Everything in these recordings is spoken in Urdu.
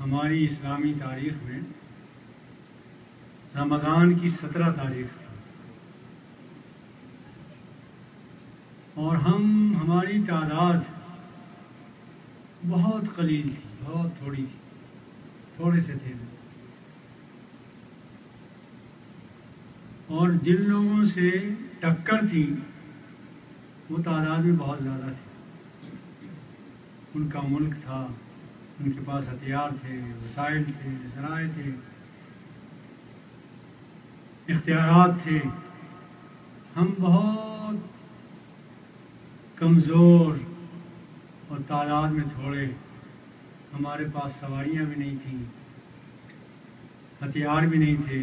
ہماری اسلامی تاریخ میں رمضان کی 17 تاریخ تھی، اور ہماری تعداد بہت قلیل تھی، بہت تھوڑی تھی، تھوڑے سے تھے، اور جن لوگوں سے ٹکر تھی وہ تعداد میں بہت زیادہ تھی۔ ان کا ملک تھا، ان کے پاس ہتھیار تھے، وسائل تھے، ذرائع تھے، اختیارات تھے۔ ہم بہت کمزور اور تعداد میں تھوڑے، ہمارے پاس سواریاں بھی نہیں تھیں، ہتھیار بھی نہیں تھے،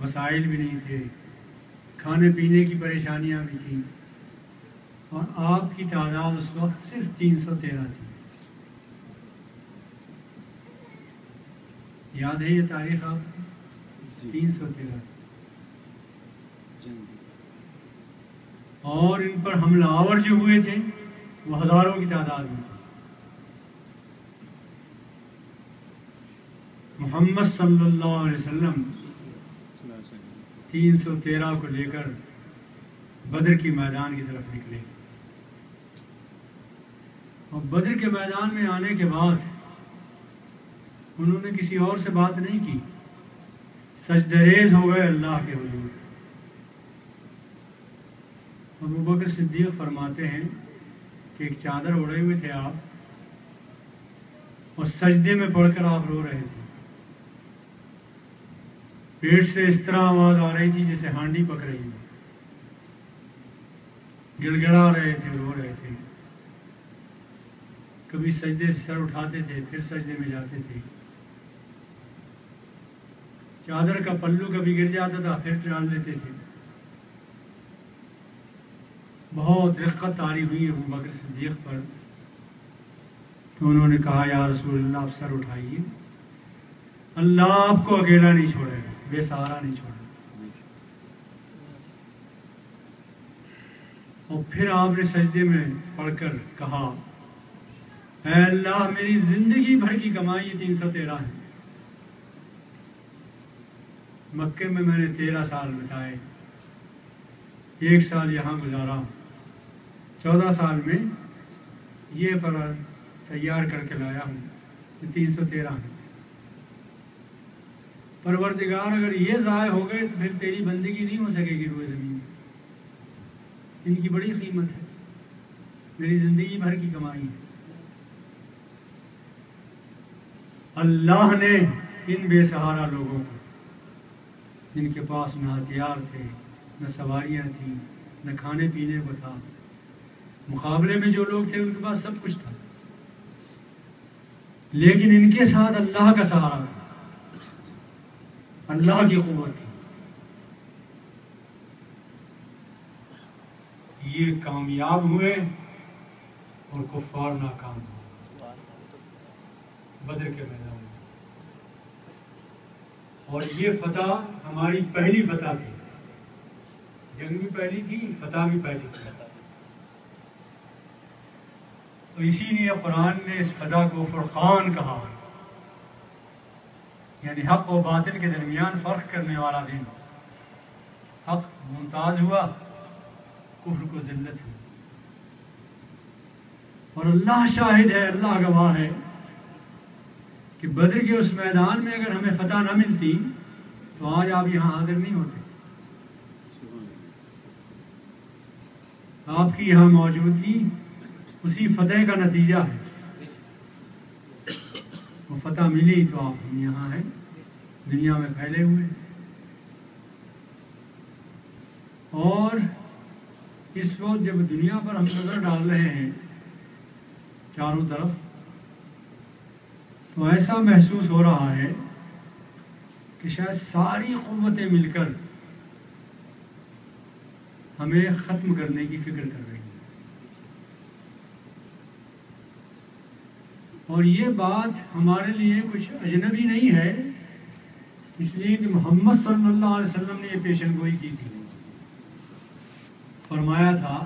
وسائل بھی نہیں تھے، کھانے پینے کی پریشانیاں بھی تھیں، اور آپ کی تعداد اس وقت صرف 313 تھی۔ یاد ہے یہ تاریخ آپ کو؟ 313، اور ان پر حملہ آور جو ہوئے تھے وہ ہزاروں کی تعداد میں تھے۔ محمد صلی اللہ علیہ وسلم 313 کو لے کر بدر کی میدان کی طرف نکلے، اور بدر کے میدان میں آنے کے بعد انہوں نے کسی اور سے بات نہیں کی، سجدریز ہو گئے اللہ کے حضور۔ ابوبکر صدیق فرماتے ہیں کہ ایک چادر اوڑھے ہوئے تھے آپ، اور سجدے میں پڑھ کر آپ رو رہے تھے، پیٹ سے اس طرح آواز آ رہی تھی جیسے ہانڈی پک رہی ہے، گڑ گڑا رہے تھے، رو رہے تھے۔ کبھی سجدے سے سر اٹھاتے تھے، پھر سجدے میں جاتے تھے، چادر کا پلو کبھی گر جاتا تھا، پھر ڈال لیتے تھے۔ بہت رقت طاری ہوئی ابوبکر صدیق پر، تو انہوں نے کہا یا رسول اللہ آپ سر اٹھائیے، اللہ آپ کو اکیلا نہیں چھوڑے گا، بے سہارا نہیں چھوڑے گا۔ اور پھر آپ نے سجدے میں پڑھ کر کہا اے اللہ میری زندگی بھر کی کمائی 313 ہے، مکے میں نے 13 سال بتائے، 1 سال یہاں گزارا، 14 سال میں یہ پر تیار کر کے لایا ہوں، 313 ہے۔ پروردگار اگر یہ ضائع ہو گئے تو پھر تیری بندگی نہیں ہو سکے گی روئے زمین میں، ان کی بڑی قیمت ہے، میری زندگی بھر کی کمائی ہے۔ اللہ نے ان بے سہارا لوگوں کو، جن کے پاس نہ ہتھیار تھے، نہ سواریاں تھیں، نہ کھانے پینے کو تھا، مقابلے میں جو لوگ تھے ان کے پاس سب کچھ تھا، لیکن ان کے ساتھ اللہ کا سہارا تھا، اللہ کی قوت تھی، یہ کامیاب ہوئے اور کفار ناکام ہوئے بدر کے میدان میں۔ اور یہ فتح ہماری پہلی فتح تھی، جنگ بھی پہلی تھی، فتح بھی پہلی تھی، تو اسی لیے قرآن نے اس فتح کو فرقان کہا، یعنی حق و باطل کے درمیان فرق کرنے والا دن۔ حق ممتاز ہوا، کفر کو ذلت ہوئی، اور اللہ شاہد ہے، اللہ گواہ ہے کہ بدر کے اس میدان میں اگر ہمیں فتح نہ ملتی تو آج آپ یہاں حاضر نہیں ہوتے۔ آپ کی یہاں موجودگی اسی فتح کا نتیجہ ہے، وہ فتح ملی تو آپ ہم یہاں ہیں، دنیا میں پھیلے ہوئے، اور اس وقت جب دنیا پر ہم نظر ڈال رہے ہیں چاروں طرف، تو ایسا محسوس ہو رہا ہے کہ شاید ساری قوتیں مل کر ہمیں ختم کرنے کی فکر کر رہی ہیں، اور یہ بات ہمارے لیے کچھ اجنبی نہیں ہے، اس لیے کہ محمد صلی اللہ علیہ وسلم نے یہ پیشن گوئی کی تھی، فرمایا تھا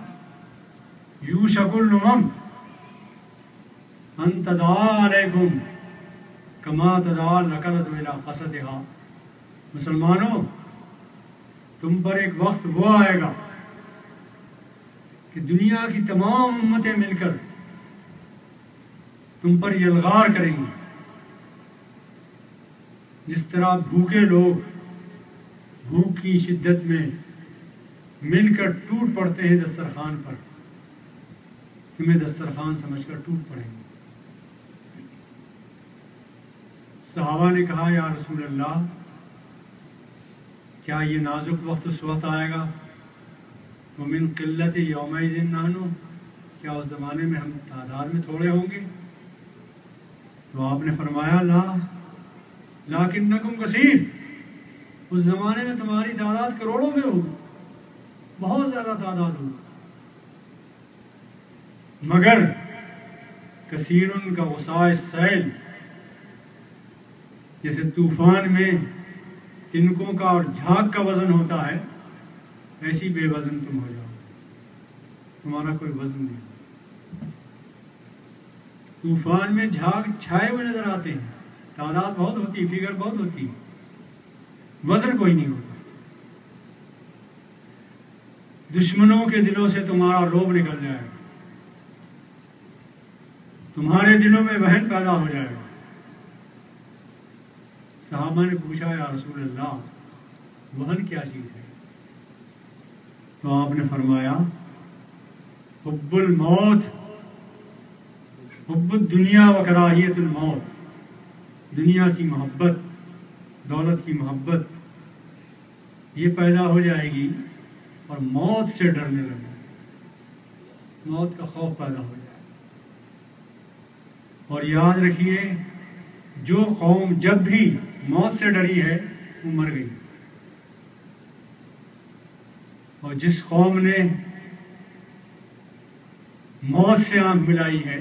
یوشک الامم ان تداعی علیکم کما تدال رکنت میرا قصدہا، مسلمانوں تم پر ایک وقت وہ آئے گا کہ دنیا کی تمام امتیں مل کر تم پر یلغار کریں گی، جس طرح بھوکے لوگ بھوک کی شدت میں مل کر ٹوٹ پڑتے ہیں دسترخوان پر، تمہیں دسترخوان سمجھ کر ٹوٹ پڑیں گے۔ صحابہ نے کہا یا رسول اللہ کیا یہ نازک وقت اس وقت آئے گا؟ ومن قلت یومئذ نحن، کیا اس زمانے میں ہم تعداد میں تھوڑے ہوں گے؟ تو آپ نے فرمایا لا لیکنکم کثیر، اس زمانے میں تمہاری تعداد کروڑوں میں ہوگی، بہت زیادہ تعداد ہوگی، مگر کثیر کا غصاء السیل، جیسے طوفان میں تنکوں کا اور جھاگ کا وزن ہوتا ہے، ایسی بے وزن تم ہو جاؤ، تمہارا کوئی وزن نہیں۔ طوفان میں جھاگ چھائے ہوئے نظر آتے ہیں، تعداد بہت ہوتی، فگر بہت ہوتی، وزن کوئی نہیں ہوتا۔ دشمنوں کے دلوں سے تمہارا رعب نکل جائے گا، تمہارے دلوں میں وہن پیدا ہو جائے گا۔ صحابہ نے پوچھا یا رسول اللہ وہن کیا چیز ہے؟ تو آپ نے فرمایا حب الموت، حب الدنیا و کراہیت الموت، دنیا کی محبت، دولت کی محبت یہ پیدا ہو جائے گی اور موت سے ڈرنے لگے، موت کا خوف پیدا ہو جائے گا۔ اور یاد رکھیے جو قوم جب بھی موت سے ڈری ہے وہ مر گئی، اور جس قوم نے موت سے آنکھ ملائی ہے،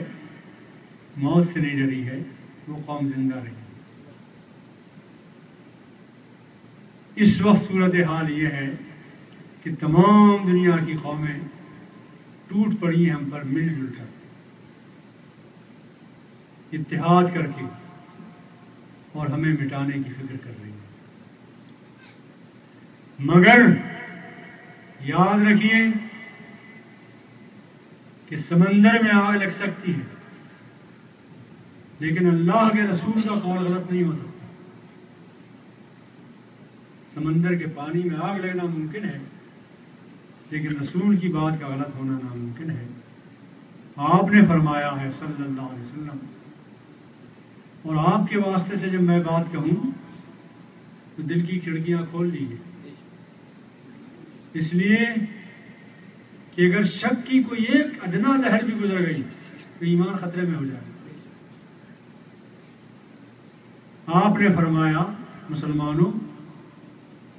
موت سے نہیں ڈری ہے، وہ قوم زندہ رہی۔ اس وقت صورتحال یہ ہے کہ تمام دنیا کی قومیں ٹوٹ پڑی ہیں ہم پر مل جل کر، اتحاد کر کے، اور ہمیں مٹانے کی فکر کر رہی ہیں۔ مگر یاد رکھیے کہ سمندر میں آگ لگ سکتی ہے، لیکن اللہ کے رسول کا قول غلط نہیں ہو سکتا۔ سمندر کے پانی میں آگ لگنا ممکن ہے، لیکن رسول کی بات کا غلط ہونا ناممکن ہے۔ آپ نے فرمایا ہے صلی اللہ علیہ وسلم، اور آپ کے واسطے سے جب میں بات کہوں تو دل کی کھڑکیاں کھول لیجیے، اس لیے کہ اگر شک کی کوئی ایک ادنا لہر بھی گزر گئی تو ایمان خطرے میں ہو جائے۔ آپ نے فرمایا مسلمانوں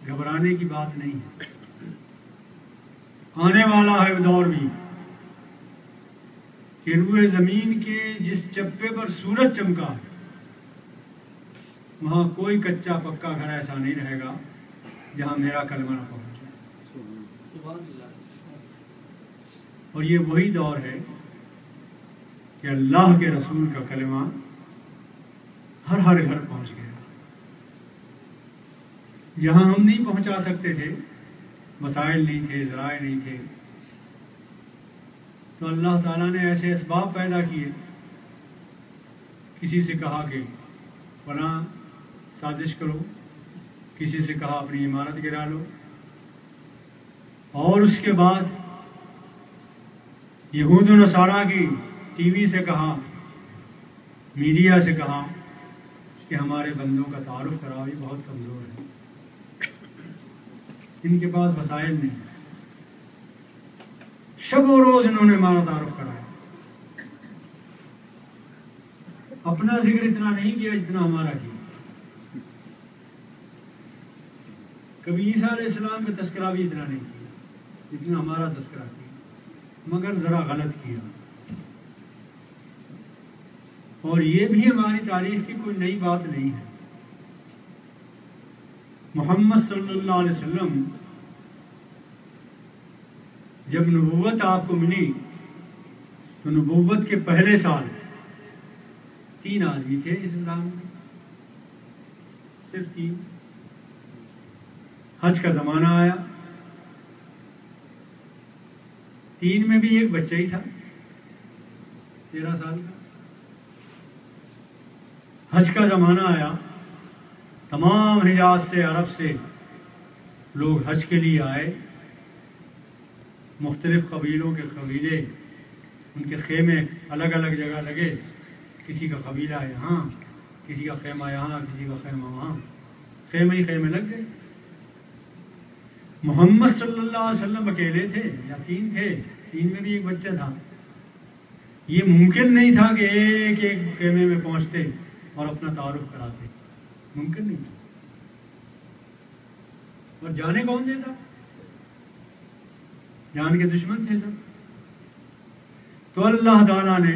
گھبرانے کی بات نہیں ہے، آنے والا ہے دور بھی کہ روئے زمین کے جس چپے پر سورج چمکا ہے وہاں کوئی کچا پکا گھر ایسا نہیں رہے گا جہاں میرا کلمہ نہ پہنچے۔ اور یہ وہی دور ہے کہ اللہ کے رسول کا کلمہ ہر ہر گھر پہنچ گیا، جہاں ہم نہیں پہنچا سکتے تھے، وسائل نہیں تھے، ذرائع نہیں تھے، تو اللہ تعالیٰ نے ایسے اسباب پیدا کیے۔ کسی سے کہا کہ فلاں سازش کرو، کسی سے کہا اپنی عمارت گرا لو، اور اس کے بعد یہود و نصارہ کی ٹی وی سے کہا، میڈیا سے کہا کہ ہمارے بندوں کا تعارف کراؤ، یہ بہت کمزور ہے، ان کے پاس وسائل نہیں۔ شب و روز انہوں نے ہمارا تعارف کرایا، اپنا ذکر اتنا نہیں کیا جتنا ہمارا کیا۔ کبھی عیسیٰ علیہ السلام کا تذکرہ بھی اتنا نہیں کیا جتنا ہمارا تذکرہ کیا، مگر ذرا غلط کیا۔ اور یہ بھی ہماری تاریخ کی کوئی نئی بات نہیں ہے۔ محمد صلی اللہ علیہ وسلم جب نبوت آپ کو ملی تو نبوت کے پہلے سال 3 آدمی تھے اسلام میں، صرف 3۔ حج کا زمانہ آیا، 3 میں بھی ایک بچہ ہی تھا 13 سال کا۔ حج کا زمانہ آیا، تمام حجاز سے، عرب سے لوگ حج کے لیے آئے، مختلف قبیلوں کے قبیلے، ان کے خیمے الگ الگ جگہ لگے، کسی کا قبیلہ یہاں، کسی کا خیمہ یہاں، کسی کا خیمہ وہاں، خیمے ہی خیمے لگ گئے۔ محمد صلی اللہ علیہ وسلم اکیلے تھے یا 3 تھے، 3 میں بھی ایک بچہ تھا۔ یہ ممکن نہیں تھا کہ ایک ایک خیمے میں پہنچتے اور اپنا تعارف کراتے، ممکن نہیں تھا۔ اور جانے کون دیتا؟ جان کے دشمن تھے سب۔ تو اللہ تعالیٰ نے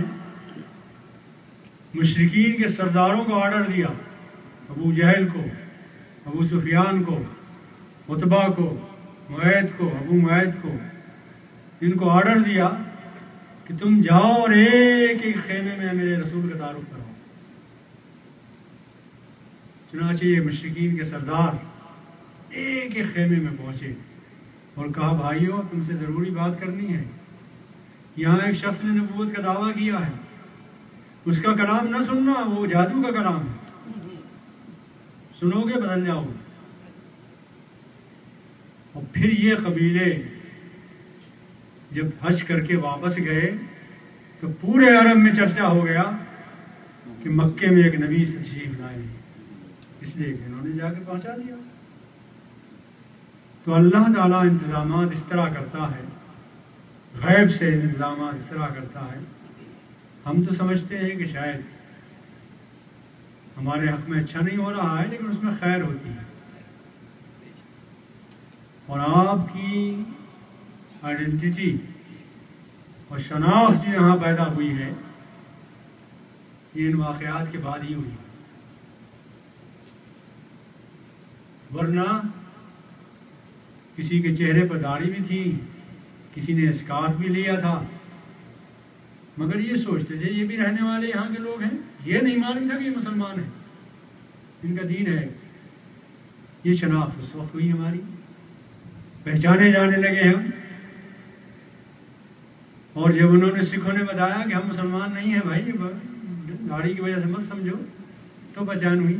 مشرکین کے سرداروں کو آرڈر دیا، ابو جہل کو، ابو سفیان کو، عتبہ کو، معید کو، ابو معید کو، ان کو آرڈر دیا کہ تم جاؤ اور ایک ایک خیمے میں میرے رسول کا تعارف کراؤ۔ چنانچہ یہ مشرکین کے سردار ایک ایک خیمے میں پہنچے اور کہا بھائیو تم سے ضروری بات کرنی ہے، یہاں ایک شخص نے نبوت کا دعویٰ کیا ہے، اس کا کلام نہ سننا، وہ جادو کا کلام ہے، سنو گے بدل جاؤ گے۔ اور پھر یہ قبیلے جب حج کر کے واپس گئے تو پورے عرب میں چرچا ہو گیا کہ مکے میں ایک نبی تشریف لائے، اس لیے کہ انہوں نے جا کے پہنچا دیا۔ تو اللہ تعالیٰ انتظامات اس طرح کرتا ہے، غیب سے انتظامات اس طرح کرتا ہے۔ ہم تو سمجھتے ہیں کہ شاید ہمارے حق میں اچھا نہیں ہو رہا ہے، لیکن اس میں خیر ہوتی ہے۔ اور آپ کی آئیڈینٹی اور شناخت جو یہاں پیدا ہوئی ہے یہ ان واقعات کے بعد ہی ہوئی، ورنہ کسی کے چہرے پر داڑھی بھی تھی، کسی نے اسکارف بھی لیا تھا، مگر یہ سوچتے تھے یہ بھی رہنے والے یہاں کے لوگ ہیں، یہ نہیں معلوم تھا کہ یہ مسلمان ہیں، ان کا دین ہے۔ یہ شناخت اس وقت ہوئی ہماری، پہچانے جانے لگے ہم۔ اور جب انہوں نے سکھوں نے بتایا کہ ہم مسلمان نہیں ہیں بھائی، داڑھی کی وجہ سے مت سمجھو، تو پہچان ہوئی،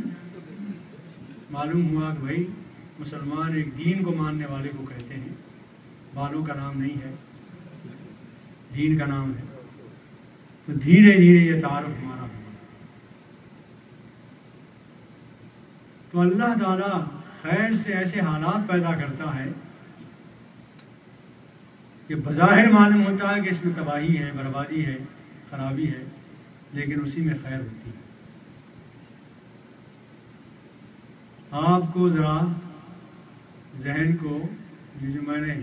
معلوم ہوا کہ بھائی مسلمان ایک دین کو ماننے والے کو کہتے ہیں، بالوں کا نام نہیں ہے، دین کا نام ہے۔ تو دھیرے دھیرے یہ تعارف ہمارا ہوا۔ تو اللہ تعالیٰ خیر سے ایسے حالات پیدا کرتا ہے کہ بظاہر معلوم ہوتا ہے کہ اس میں تباہی ہے، بربادی ہے، خرابی ہے، لیکن اسی میں خیر ہوتی ہے۔ آپ کو ذرا ذہن کو یہ جو میں نے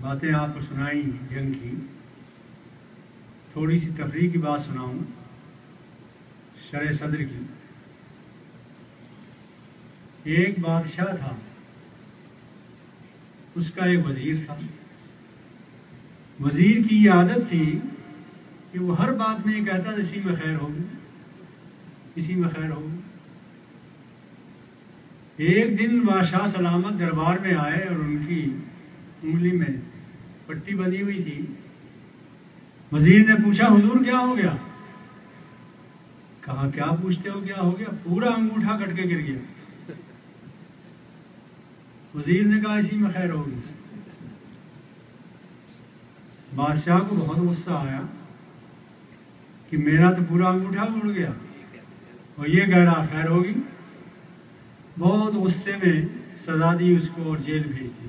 باتیں آپ کو سنائی جنگ کی، تھوڑی سی تفریح کی بات سناؤں، شرح صدر کی۔ ایک بادشاہ تھا، اس کا ایک وزیر تھا۔ وزیر کی یہ عادت تھی کہ وہ ہر بات میں یہ کہتا تھا اسی میں خیر ہوگی، اسی میں خیر ہوگی۔ ایک دن بادشاہ سلامت دربار میں آئے اور ان کی انگلی میں پٹی بندھی ہوئی تھی۔ وزیر نے پوچھا حضور کیا ہو گیا؟ کہا کیا پوچھتے ہو کیا ہو گیا؟ پورا انگوٹھا کٹ کے گر گیا۔ وزیر نے کہا اسی میں خیر ہوگی۔ بادشاہ کو بہت غصہ آیا کہ میرا تو پورا انگوٹھا اڑ گیا اور یہ کہہ رہا خیر ہوگی۔ بہت غصے میں سزا دی اس کو اور جیل بھیج دی۔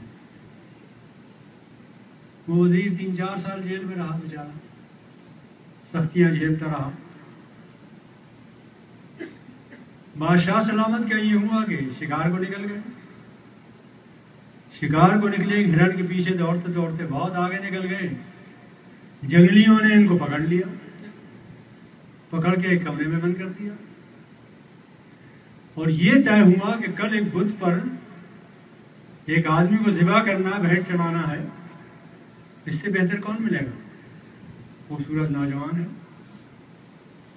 وہ وزیر 3-4 سال جیل میں رہا، بیچارہ سختیاں جھیلتا رہا۔ بادشاہ سلامت کا یہ ہوا کہ شکار کو نکل گئے۔ شکار کو نکلے، ایک ہرن کے پیچھے دوڑتے دوڑتے بہت آگے نکل گئے۔ جنگلیوں نے ان کو پکڑ لیا، پکڑ کے ایک کمرے میں بند کر دیا، اور یہ طے ہوا کہ کل ایک بت پر ایک آدمی کو ذبح کرنا، بھیٹ چڑھانا ہے، اس سے بہتر کون ملے گا؟ خوبصورت نوجوان ہے۔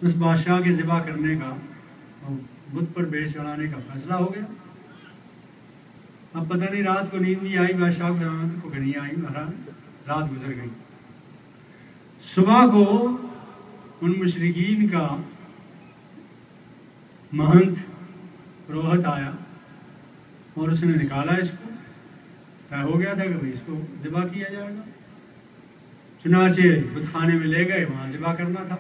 اس بادشاہ کے ذبح کرنے کا بت پر بیش چڑھانے کا فیصلہ ہو گیا۔ اب پتہ نہیں رات کو نیند نہیں آئی بادشاہ کو کہ نہیں آئی، رات گزر گئی۔ صبح کو ان مشرکین کا مہنت پروہت آیا اور اس نے نکالا اس کو، طے ہو گیا تھا کہ اس کو ذبح کیا جائے گا۔ چنانچہ بت خانے میں لے گئے، وہاں ذبح کرنا تھا۔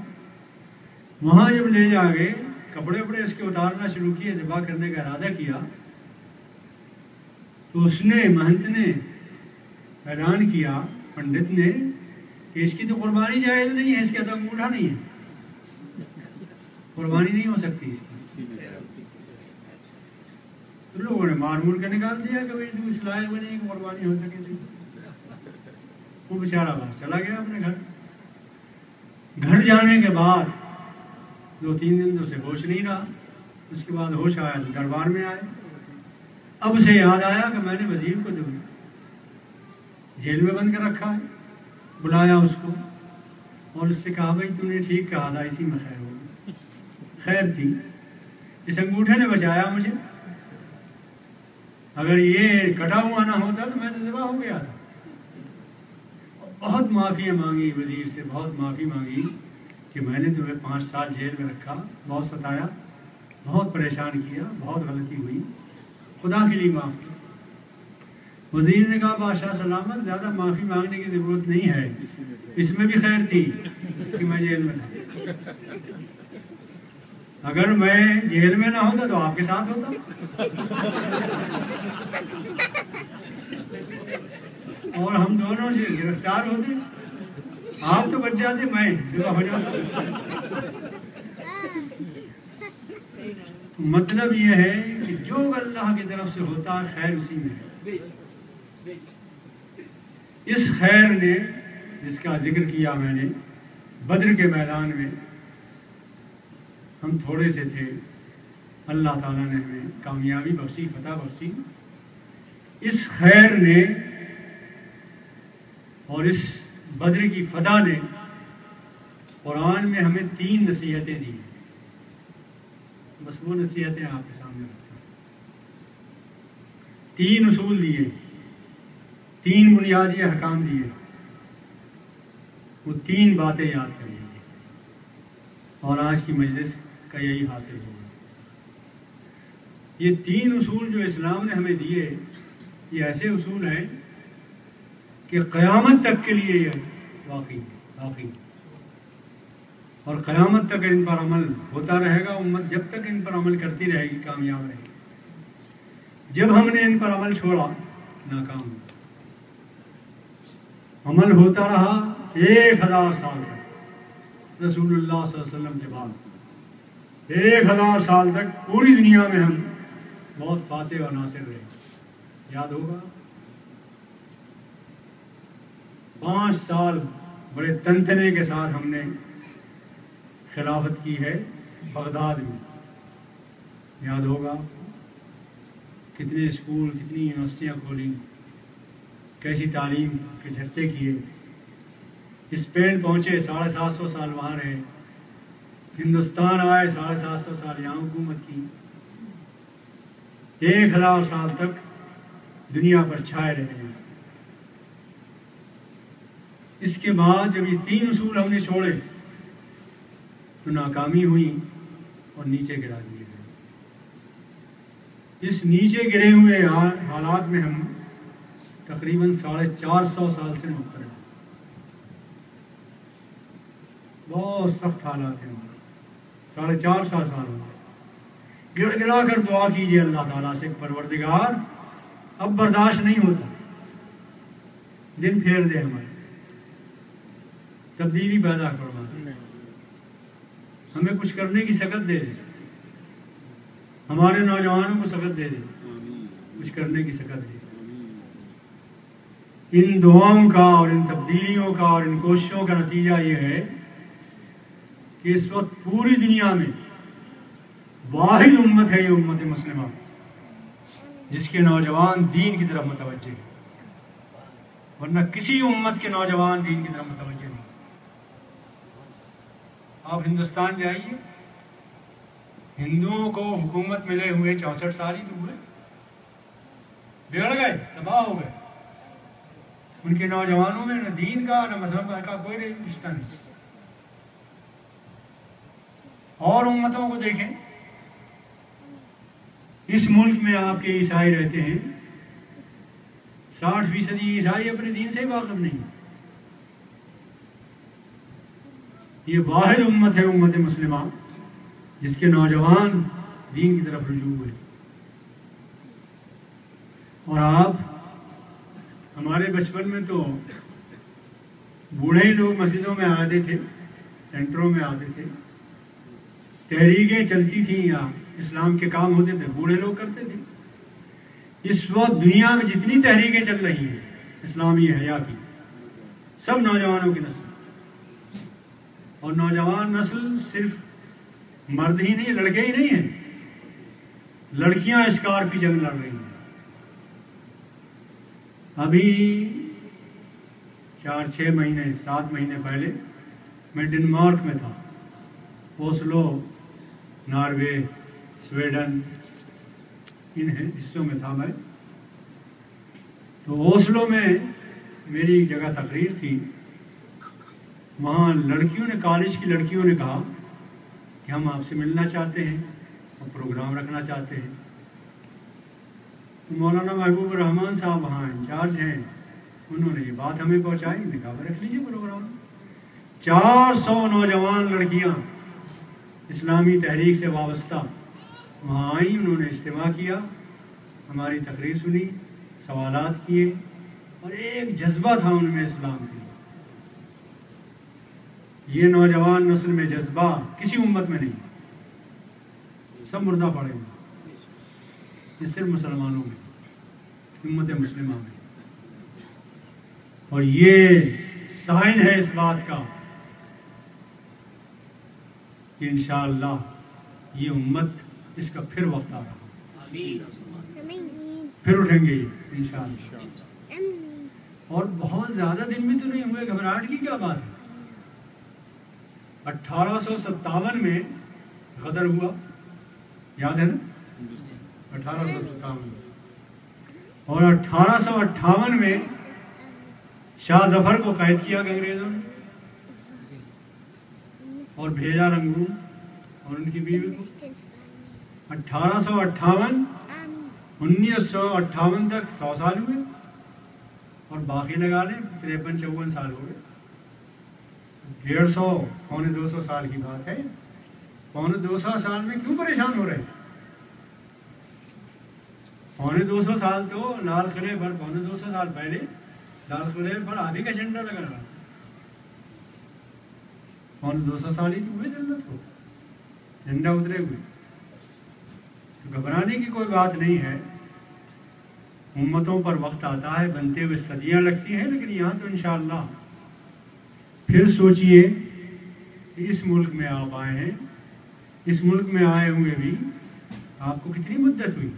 وہاں جب لے جا گئے، کپڑے وپڑے اس کے اتارنا شروع کیے، ذبح کرنے کا ارادہ کیا، تو اس نے مہنت نے اعلان کیا، پنڈت نے، کہ اس کی تو قربانی جائز نہیں ہے، اس کا تو انگوٹھا نہیں ہے، قربانی نہیں ہو سکتی اس کی۔ تو لوگوں نے مار مور کے نکال دیا کہ بھائی تو اس لائق بنے کہ قربانی ہو سکے تھی۔ وہ بیچارہ باہر چلا گیا اپنے گھر۔ گھر جانے کے بعد 2-3 دن تو اسے ہوش نہیں رہا، اس کے بعد ہوش آیا تو دربار میں آئے۔ اب اسے یاد آیا کہ میں نے وزیر کو جو جیل میں بند کر رکھا ہے، بلایا اس کو اور اس سے کہا بھائی تم نے ٹھیک کہا تھا، اسی میں خیر ہوگی۔ خیر تھی، اس انگوٹھے نے بچایا مجھے، اگر یہ کٹا ہوا نہ ہوتا تو میں تو ذبح ہو گیا تھا۔ بہت معافی مانگی وزیر سے، بہت معافی مانگی کہ میں نے تمہیں 5 سال جیل میں رکھا، بہت ستایا، بہت پریشان کیا، بہت غلطی ہوئی، خدا کے لیے معاف کر۔ وزیر نے کہا بادشاہ سلامت، زیادہ معافی مانگنے کی ضرورت نہیں ہے، اس میں بھی خیر تھی کہ میں جیل میں تھا۔ اگر میں جیل میں نہ ہوتا تو آپ کے ساتھ ہوتا، اور ہم دونوں سے گرفتار ہوتے، آپ تو بچ جاتے، میں ذبح ہو جاتا۔ مطلب یہ ہے کہ جو اللہ کی طرف سے ہوتا ہے خیر اسی میں ہے۔ اس خیر نے، جس کا ذکر کیا میں نے، بدر کے میدان میں ہم تھوڑے سے تھے، اللہ تعالیٰ نے ہمیں کامیابی بخشی، فتح بخشی۔ اس خیر نے اور اس بدر کی فتح نے قرآن میں ہمیں 3 نصیحتیں دی، بس وہ نصیحتیں آپ کے سامنے رکھتے ہیں۔ 3 اصول دیے، 3 بنیادی احکام دیے، وہ 3 باتیں یاد کر لیجیے، اور آج کی مجلس کا یہی حاصل ہوگا۔ یہ 3 اصول جو اسلام نے ہمیں دیے، یہ ایسے اصول ہیں کہ قیامت تک کے لیے یہ واقعی اور قیامت تک ان پر عمل ہوتا رہے گا۔ امت جب تک ان پر عمل کرتی رہے گی کامیاب رہے گی۔ جب ہم نے ان پر عمل چھوڑا ناکام ہوا۔ عمل ہوتا رہا 1000 سال تک، رسول اللہ صلی اللہ علیہ وسلم کے بعد 1000 سال تک پوری دنیا میں ہم بہت فاتح اور ناصر رہے۔ یاد ہوگا 5 سال بڑے تنتنے کے ساتھ ہم نے خلافت کی ہے بغداد میں۔ یاد ہوگا کتنے اسکول، کتنی یونیورسٹیاں کھولی، کیسی تعلیم کے چرچے کیے۔ اسپین پہنچے، 750 سال وہاں رہے۔ ہندوستان آئے، 750 سال یہاں حکومت کی۔ 1000 سال تک دنیا پر چھائے رہے ہیں۔ اس کے بعد جب یہ 3 اصول ہم نے چھوڑے تو ناکامی ہوئی اور نیچے گرا دیے گئے۔ اس نیچے گرے ہوئے حالات میں ہم تقریباً 450 سال سے مبتلا، بہت سخت حالات ہیں ہمارے۔ 450 سال ہو گئے۔ گڑ گڑا کر دعا کیجیے اللہ تعالیٰ سے، پروردگار اب برداشت نہیں ہوتا، دن پھیر دے، ہمارے تبدیلی پیدا کروا دے، ہمیں کچھ کرنے کی سکت دے دے، ہمارے نوجوانوں کو سکت دے دے، کچھ کرنے کی سکت دے۔ ان دعاؤں کا اور ان تبدیلیوں کا اور ان کوششوں کا نتیجہ یہ ہے کہ اس وقت پوری دنیا میں واحد امت ہے، یہ امت مسلمہ، جس کے نوجوان دین کی طرف متوجہ ہیں، ورنہ کسی امت کے نوجوان دین کی طرف متوجہ نہیں۔ آپ ہندوستان جائیے، ہندوؤں کو حکومت ملے ہوئے 64 سال ہی تو ہوئے، بگڑ گئے، تباہ ہو گئے. ان کے نوجوانوں میں نہ دین کا نہ مذہب کا کوئی رشتہ نہیں. اور امتوں کو دیکھیں، اس ملک میں آپ کے عیسائی رہتے ہیں، 60% عیسائی اپنے دین سے واقف نہیں. یہ واحد امت ہے امت مسلمہ جس کے نوجوان دین کی طرف رجوع ہوئے. اور آپ ہمارے بچپن میں تو بوڑھے لوگ مسجدوں میں آتے تھے، سینٹروں میں آتے تھے، تحریکیں چلتی تھیں یا اسلام کے کام ہوتے تھے، بوڑھے لوگ کرتے تھے. اس وقت دنیا میں جتنی تحریکیں چل رہی ہیں اسلامی حیا کی، سب نوجوانوں کی نسل. اور نوجوان نسل صرف مرد ہی نہیں، لڑکے ہی نہیں ہیں، لڑکیاں اس کار کی جنگ لڑ رہی ہیں. ابھی 4-6 مہینے 7 مہینے پہلے میں ڈنمارک میں تھا، اوسلو، ناروے، سویڈن، ان حصوں میں تھا میں. تو اوسلو میں میری ایک جگہ تقریر تھی. وہاں لڑکیوں نے، کالج کی لڑکیوں نے کہا کہ ہم آپ سے ملنا چاہتے ہیں اور پروگرام رکھنا چاہتے ہیں. تو مولانا محبوب الرحمان صاحب وہاں انچارج ہیں، انہوں نے یہ بات ہمیں پہنچائی. نے کہا رکھ لیجیے پروگرام. 400 نوجوان لڑکیاں اسلامی تحریک سے وابستہ وہاں آئیں. انہوں نے اجتماع کیا، ہماری تقریر سنی، سوالات کیے، اور ایک جذبہ تھا ان میں اسلام کے. یہ نوجوان نسل میں جذبہ کسی امت میں نہیں، سب مردہ پڑے ہیں. یہ صرف مسلمانوں میں، امت مسلمہ میں. اور یہ سائن ہے اس بات کا کہ انشاءاللہ یہ امت، اس کا پھر وقت آ رہا، پھر اٹھیں گے یہ انشاءاللہ. اور بہت زیادہ دن بھی تو نہیں ہوئے، گھبراہٹ کی کیا بات ہے. 1857 میں غدر ہوا، یاد ہے نا؟ 1857 میں. اور 1858 میں شاہ ظفر کو قید کیا انگریزوں نے اور بھیجا رنگون اور ان کی بیوی کو. 1858 1958 تک 100 سال ہوئے، اور باقی لگا لیں 53-54 سال ہو گئے. 150 پونے 200 سال کی بات ہے. پونے 200 سال میں کیوں پریشان ہو رہے ہیں؟ پونے 200 سال تو لال قلعے پر، پونے 200 سال پہلے لال قلعے پر آبی کا جھنڈا لگا رہا. پونے 200 سال ہی ہوئے جنت کو، جھنڈا اترے ہوئے. تو گھبرانے کی کوئی بات نہیں ہے. امتوں پر وقت آتا ہے، بنتے ہوئے صدیاں لگتی ہیں، لیکن یہاں تو انشاءاللہ. پھر سوچئے کہ اس ملک میں آپ آئے ہیں، اس ملک میں آئے ہوئے بھی آپ کو کتنی مدت ہوئی؟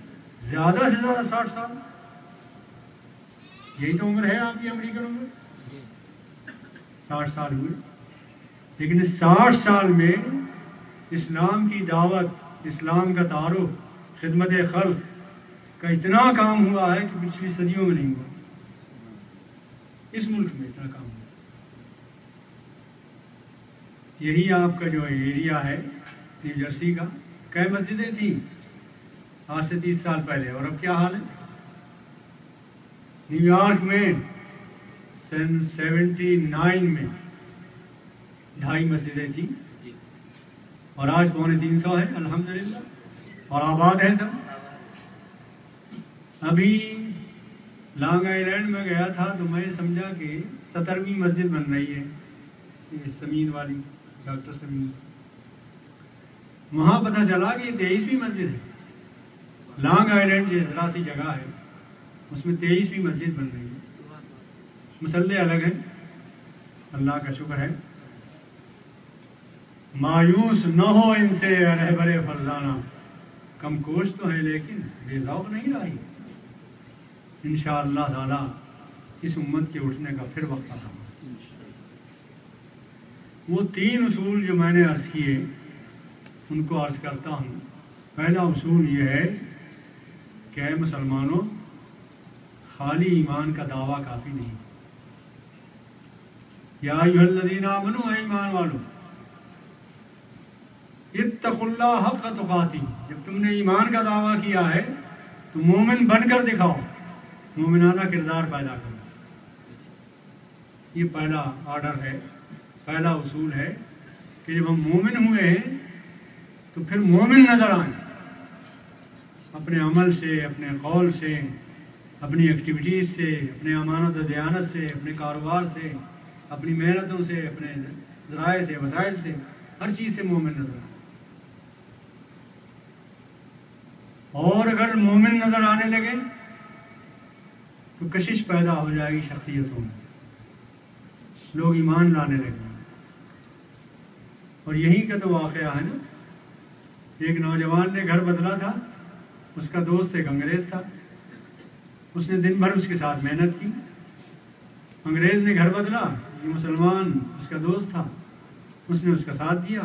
زیادہ سے زیادہ 60 سال. یہی تو عمر ہے آپ کی، امریکن عمر 60 سال ہوئے. لیکن اس 60 سال میں اسلام کی دعوت، اسلام کا تعارف، خدمت خلق کا اتنا کام ہوا ہے کہ پچھلی صدیوں میں نہیں ہوا. اس ملک میں اتنا کام ہوا. یہی آپ کا جو ایریا ہے نیو جرسی کا، کئی مسجدیں تھیں آج سے 30 سال پہلے، اور اب کیا حال ہے؟ نیو یارک میں سن 79 میں 2.5 مسجدیں تھیں، اور آج پونے 300 ہے الحمدللہ، اور آباد ہیں سب. ابھی لانگ آئیلینڈ میں گیا تھا تو میں سمجھا کہ 17ویں مسجد بن رہی ہے، سمین والی، ڈاکٹر سمین. وہاں پتہ چلا کہ یہ 23ویں مسجد ہے. لانگ آئیلینڈ جو ذرا سی جگہ ہے اس میں 23ویں مسجد بن رہی ہے. مسلح الگ ہیں، اللہ کا شکر ہے. مایوس نہ ہو ان سے رہبر فرزانہ، کم کوش تو ہے لیکن بے ذوق نہیں رہی. انشاءاللہ تعالی اس امت کے اٹھنے کا پھر وقت آتا. وہ 3 اصول جو میں نے عرض کیے ان کو عرض کرتا ہوں، پہلا اصول یہ ہے کہ اے مسلمانوں، خالی ایمان کا دعویٰ کافی نہیں۔ یا ایھا الذین آمنوا، اے ایمان والو، اتقوا اللہ حق تقاتہ، جب تم نے ایمان کا دعویٰ کیا ہے تو مومن بن کر دکھاؤ، مومنانہ کردار پیدا کرو۔ یہ پہلا آرڈر ہے، پہلا اصول ہے کہ جب ہم مومن ہوئے ہیں تو پھر مومن نظر آئیں، اپنے عمل سے، اپنے قول سے، اپنی ایکٹیویٹیز سے، اپنے امانت و دیانت سے، اپنے کاروبار سے، اپنی محنتوں سے، اپنے ذرائع سے، وسائل سے، ہر چیز سے مومن نظر آئیں۔ اور اگر مومن نظر آنے لگے تو کشش پیدا ہو جائے گی شخصیتوں میں، لوگ ایمان لانے لگے۔ اور یہی کا تو واقعہ ہے نا، ایک نوجوان نے گھر بدلا تھا، اس کا دوست ایک انگریز تھا، اس نے دن بھر اس کے ساتھ محنت کی، انگریز نے گھر بدلا، یہ مسلمان اس کا دوست تھا، اس نے اس کا ساتھ دیا،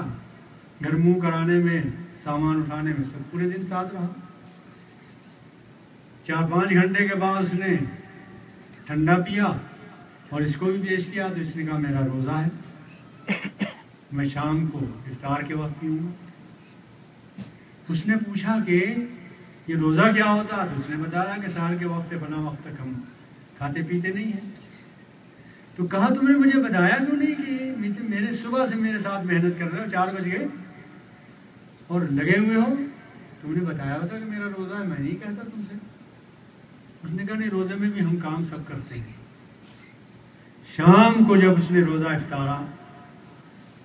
گھر منہ کرانے میں، سامان اٹھانے میں، سب پورے دن ساتھ رہا۔ 4-5 گھنٹے کے بعد اس نے ٹھنڈا پیا اور اس کو بھی پیش کیا، تو اس نے کہا میرا روزہ ہے، میں شام کو افطار کے وقت پیوں گا۔ اس نے پوچھا کہ یہ روزہ کیا ہوتا، تو اس نے بتایا کہ سحر کے وقت سے فلاں وقت تک ہم کھاتے پیتے نہیں ہیں۔ تو کہا تم نے مجھے بتایا کیوں نہیں کہ میرے صبح سے میرے ساتھ محنت کر رہے ہو، 4 بج گئے اور لگے ہوئے ہو، تم نے بتایا ہوتا کہ میرا روزہ ہے، میں نہیں کہتا تم سے۔ اس نے کہا نہیں، روزے میں بھی ہم کام سب کرتے ہیں۔ شام کو جب اس نے روزہ افطارا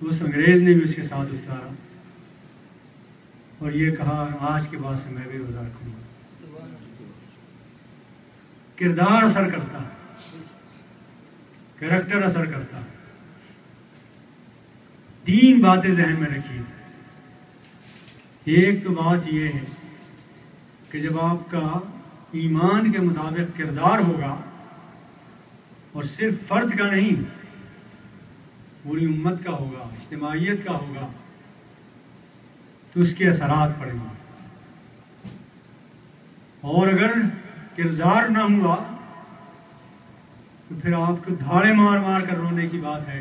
تو اس انگریز نے بھی اس کے ساتھ افطارا اور یہ کہا آج کے بعد سے میں بھی روزہ رکھوں گا۔ کردار اثر کرتا ہے، کریکٹر اثر کرتا ہے۔ 3 باتیں ذہن میں رکھیے۔ ایک تو بات یہ ہے کہ جب آپ کا ایمان کے مطابق کردار ہوگا، اور صرف فرد کا نہیں، پوری امت کا ہوگا، اجتماعیت کا ہوگا، تو اس کے اثرات پڑیں گے۔ اور اگر کردار نہ ہوا تو پھر آپ کو دھاڑے مار مار کر رونے کی بات ہے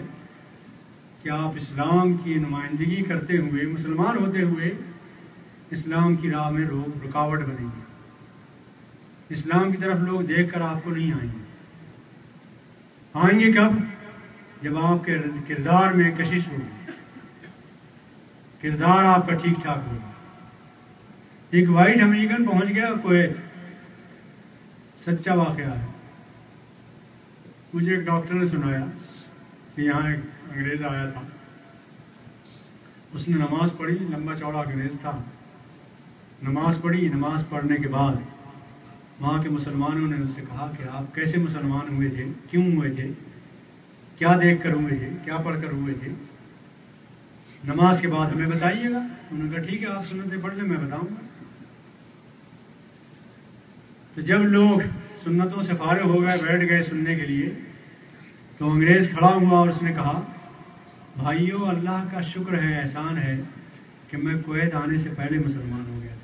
کہ آپ اسلام کی نمائندگی کرتے ہوئے، مسلمان ہوتے ہوئے، اسلام کی راہ میں لوگ رکاوٹ بنیں گے، اسلام کی طرف لوگ دیکھ کر آپ کو نہیں آئیں گے۔ آئیں گے کب؟ جب آپ کے کردار میں کشش ہوگی، کردار آپ کا ٹھیک ٹھاک ہوگا۔ ایک وائٹ امریکن پہنچ گیا کویت، سچا واقعہ ہے، مجھے ایک ڈاکٹر نے سنایا کہ یہاں ایک انگریز آیا تھا، اس نے نماز پڑھی، لمبا چوڑا انگریز تھا، نماز پڑھی، نماز پڑھنے کے بعد وہاں کے مسلمانوں نے اس سے کہا کہ آپ کیسے مسلمان ہوئے تھے، کیوں ہوئے تھے، کیا دیکھ کر ہوئے تھے، کیا پڑھ کر ہوئے تھے، نماز کے بعد ہمیں بتائیے گا۔ انہوں نے کہا ٹھیک ہے، آپ سنتیں پڑھ لیں، میں بتاؤں گا۔ تو جب لوگ سنتوں سے فارغ ہو گئے، بیٹھ گئے سننے کے لیے، تو انگریز کھڑا ہوا اور اس نے کہا بھائیو، اللہ کا شکر ہے، احسان ہے کہ میں کویت آنے سے پہلے مسلمان ہو گیا تھا۔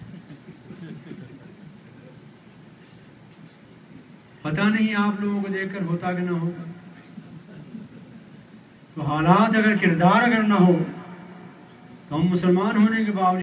پتہ نہیں آپ لوگوں کو دیکھ کر ہوتا کہ نہ ہوتا۔ تو حالات اگر، کردار اگر نہ ہو تو ہم مسلمان ہونے کے باوجود